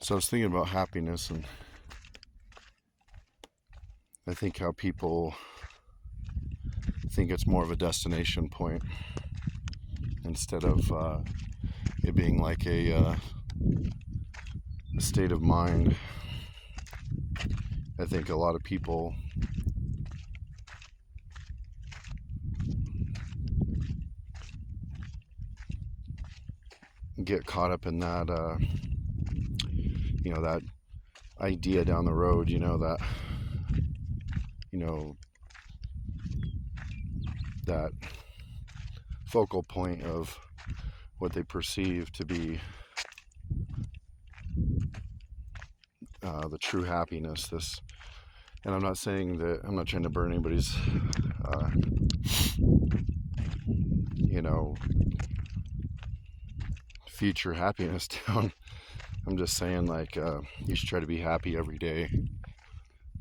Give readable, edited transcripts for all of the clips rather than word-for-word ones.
So I was thinking about happiness, and I think how people think it's more of a destination point instead of it being like a state of mind. I think a lot of people get caught up in that, that idea down the road, that focal point of what they perceive to be the true happiness. And I'm not saying that, I'm not trying to burn anybody's, future happiness down. I'm just saying, you should try to be happy every day,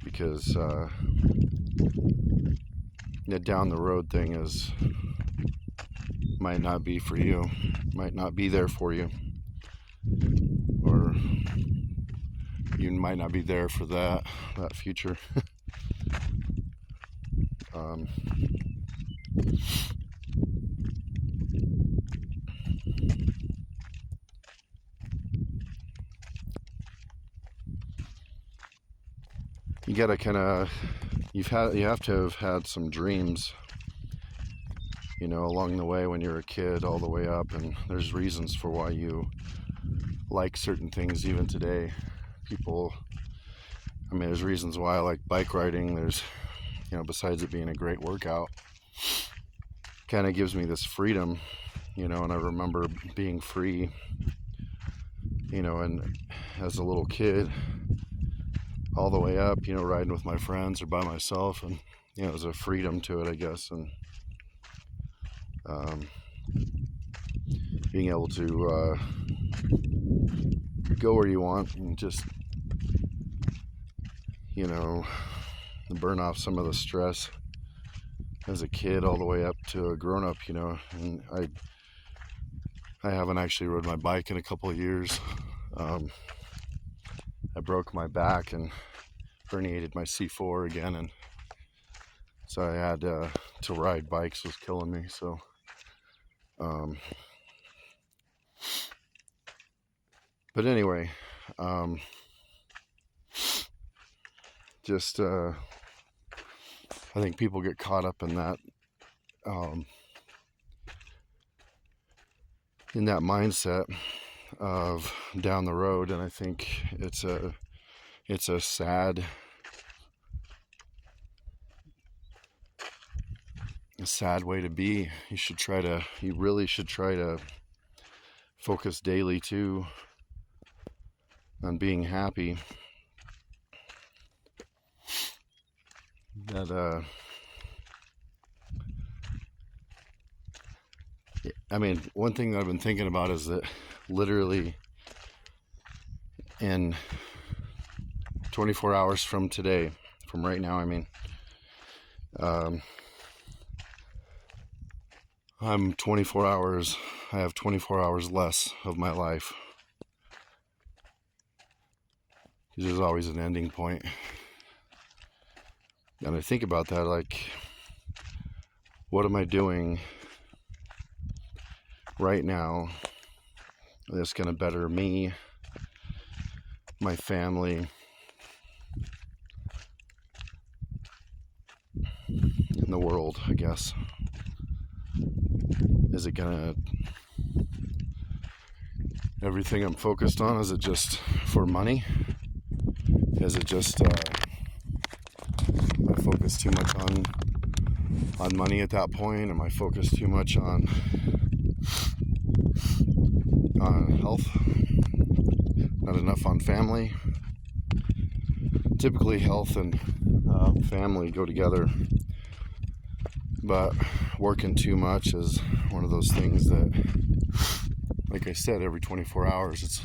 because the down the road thing might not be for you, might not be there for you, or you might not be there for that future. You gotta you have to have had some dreams, along the way when you're a kid all the way up, and there's reasons for why you like certain things even today. There's reasons why I like bike riding. There's, besides it being a great workout, kind of gives me this freedom, and I remember being free, and as a little kid, all the way up, riding with my friends or by myself, and there's a freedom to it, I guess, and being able to go where you want and just burn off some of the stress as a kid all the way up to a grown-up, and I haven't actually rode my bike in a couple of years. I broke my back and herniated my C4 again, and so I had to ride bikes was killing me. So but anyway, I think people get caught up in that mindset of down the road, and I think it's a sad way to be. You really should try to focus daily too on being happy. One thing that I've been thinking about is that literally in 24 hours from today, from right now, I'm 24 hours, I have 24 hours less of my life. There's always an ending point. And I think about that, what am I doing right now that's going to better me, my family, and the world, I guess. Is it gonna, everything I'm focused on, is it just for money? Is it just I focus too much on money at that point? Am I focused too much on health? Not enough on family? Typically health and family go together, but working too much is one of those things that, like I said, every 24 hours it's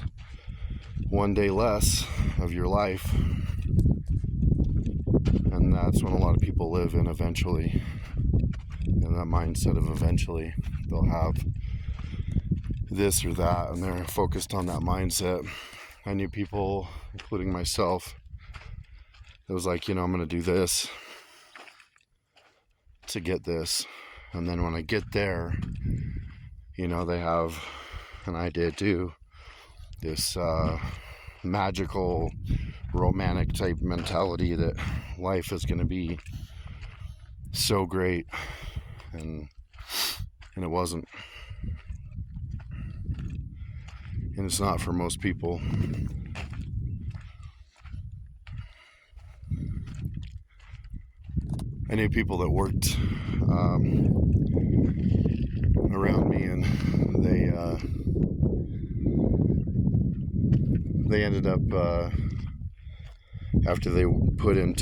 one day less of your life, and that's when a lot of people live in eventually, in that mindset of eventually they'll have this or that, and they're focused on that mindset I knew people, including myself, it was like, I'm going to do this to get this. And then when I get there, they have, and I did too, this magical, romantic type mentality that life is going to be so great. And it wasn't. And it's not for most people. I knew people that worked around me, and they ended up after they put in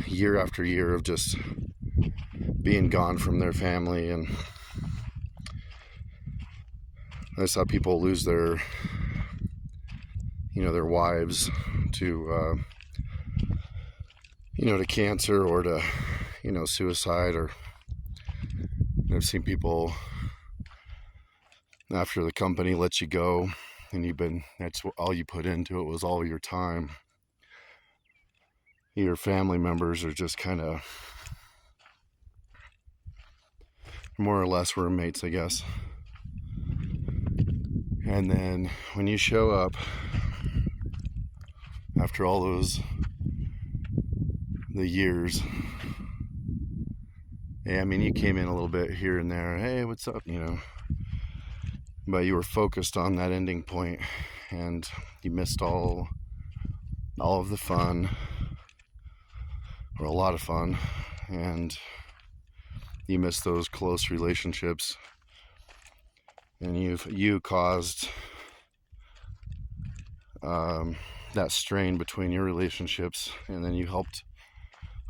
year after year of just being gone from their family, and I saw people lose their wives to to cancer, or to suicide, or I've seen people after the company lets you go and that's all you put into it was all your time. Your family members are just kind of more or less roommates, I guess. And then when you show up after all the years, you came in a little bit here and there, hey, what's up, but you were focused on that ending point, and you missed all of the fun, or a lot of fun, and you missed those close relationships, and you caused that strain between your relationships, and then you helped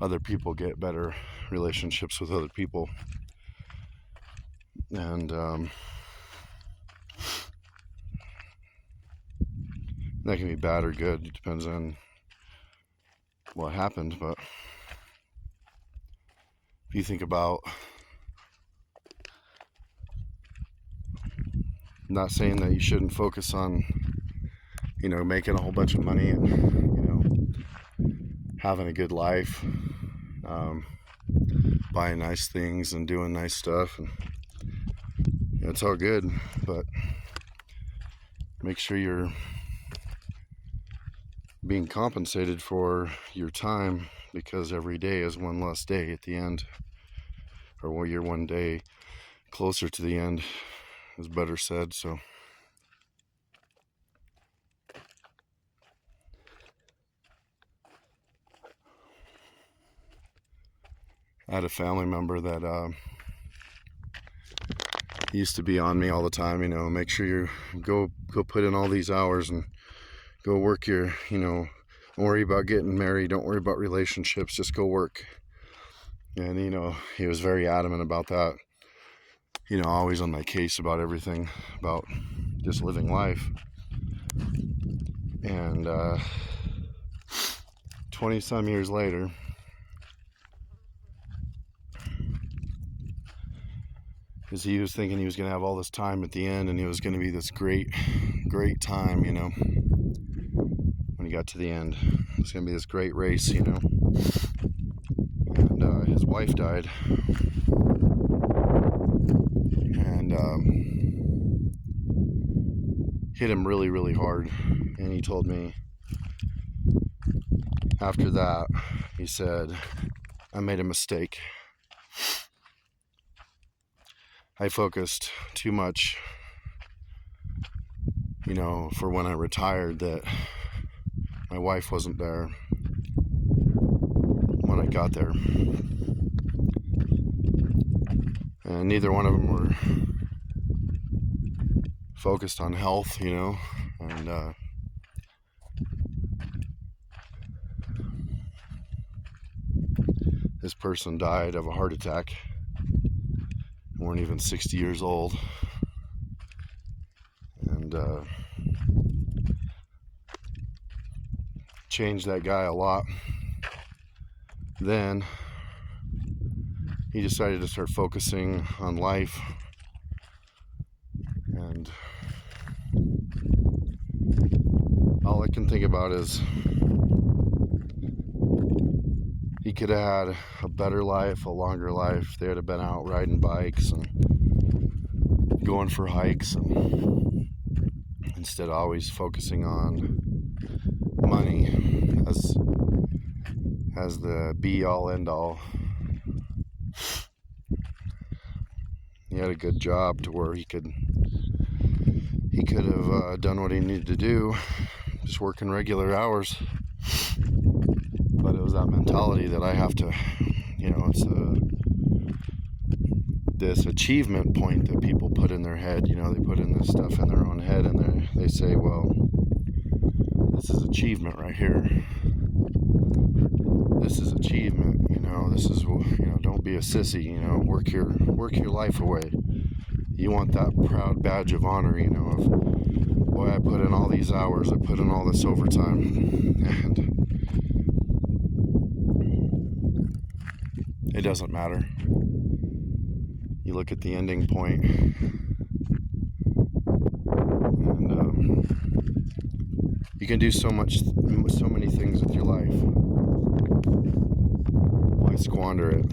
other people get better relationships with other people. And that can be bad or good. It depends on what happened. But if you think about, I'm not saying that you shouldn't focus on making a whole bunch of money and having a good life, buying nice things and doing nice stuff, and it's all good, but make sure you're being compensated for your time, because every day is one less day at the end, or you're one day closer to the end, is better said. So I had a family member that used to be on me all the time, make sure you go put in all these hours and go work your, don't worry about getting married, don't worry about relationships, just go work. And he was very adamant about that, always on my case about everything, about just living life. And 20 some years later, because he was thinking he was going to have all this time at the end, and it was going to be this great time, when he got to the end. It's going to be this great race, and his wife died, and hit him really, really hard. And he told me after that, he said, I made a mistake. I focused too much, for when I retired, that my wife wasn't there when I got there. And neither one of them were focused on health, and this person died of a heart attack. Weren't even 60 years old, and changed that guy a lot. Then he decided to start focusing on life, and all can think about is he could have had a better life, a longer life. They would have been out riding bikes and going for hikes, and instead of always focusing on money as the be all end all. He had a good job to where he could have done what he needed to do, just working regular hours. But it was that mentality that I have to, it's this achievement point that people put in their head. They put in this stuff in their own head, and they say, well, this is achievement right here. This is achievement. This is, don't be a sissy. Work your life away. You want that proud badge of honor. Of, boy, I put in all these hours. I put in all this overtime, and it doesn't matter. You look at the ending point, and you can do so many things with your life. Why squander it?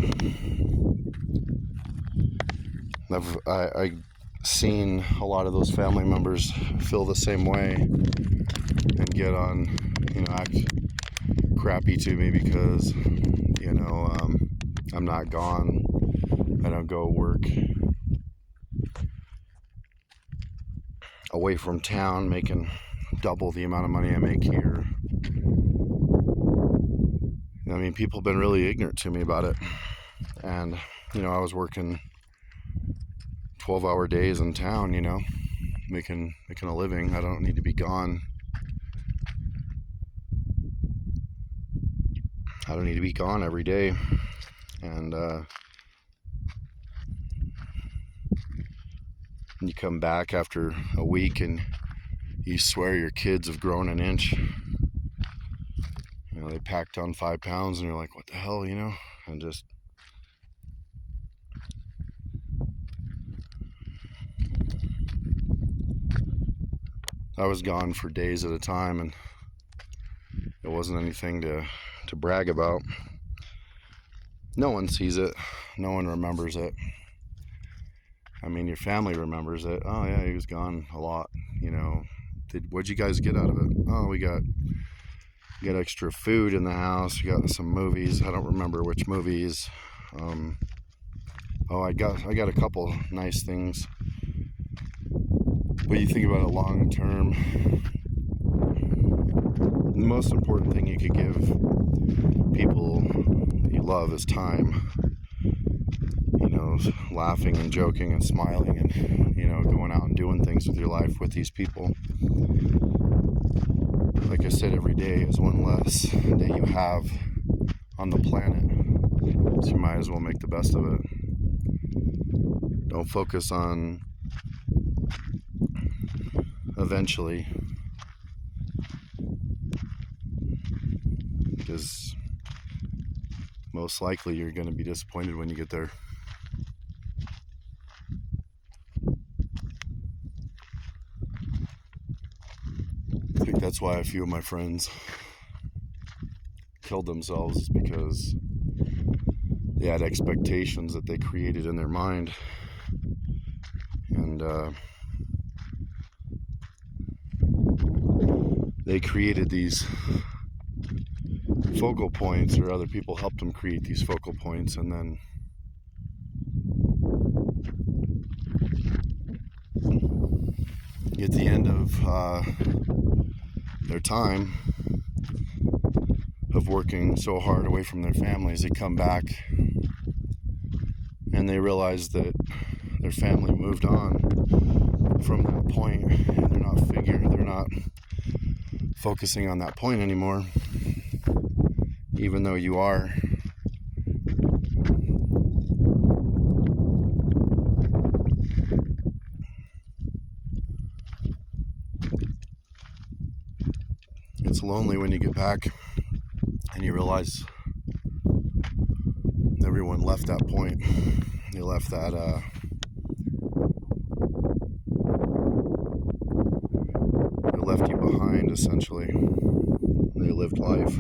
I've seen a lot of those family members feel the same way and get on, act crappy to me because, I'm not gone. I don't go work away from town making double the amount of money I make here. People have been really ignorant to me about it. And, I was working 12-hour days in town, making a living. I don't need to be gone. I don't need to be gone every day. And you come back after a week and you swear your kids have grown an inch. They packed on 5 pounds and you're like, what the hell, and just I was gone for days at a time, and it wasn't anything to brag about. No one sees it. No one remembers it. Your family remembers it. Oh yeah, he was gone a lot. What'd you guys get out of it? Oh, we got extra food in the house. We got some movies. I don't remember which movies. I got a couple nice things. But you think about it long term, the most important thing you could give people that you love is time. Laughing and joking and smiling and, going out and doing things with your life with these people. Like I said, every day is one less day you have on the planet. So you might as well make the best of it. Don't focus on eventually, because most likely you're going to be disappointed when you get there. I think that's why a few of my friends killed themselves, because they had expectations that they created in their mind, and they created these focal points, or other people helped them create these focal points, and then at the end of their time of working so hard away from their families, they come back and they realize that their family moved on from that point, and they're not focusing on that point anymore, even though you are. It's lonely when you get back and you realize everyone left that point. They left that they left you behind a essentially. They lived life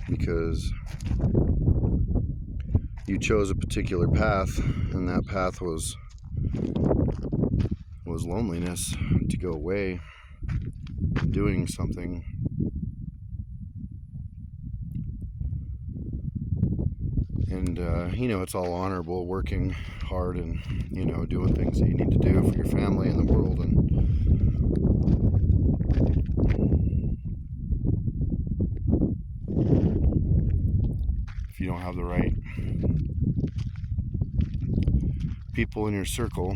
because you chose a particular path, and that path was loneliness, to go away, doing something. And it's all honorable, working hard and doing things that you need to do for your family and the world. And if you don't have the right people in your circle,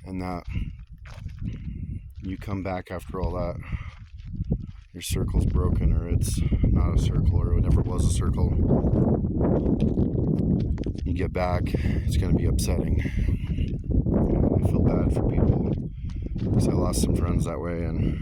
and that you come back after all that, your circle's broken, or it's not a circle, or it never was a circle, you get back, it's going to be upsetting. I feel bad for people because I lost some friends that way, and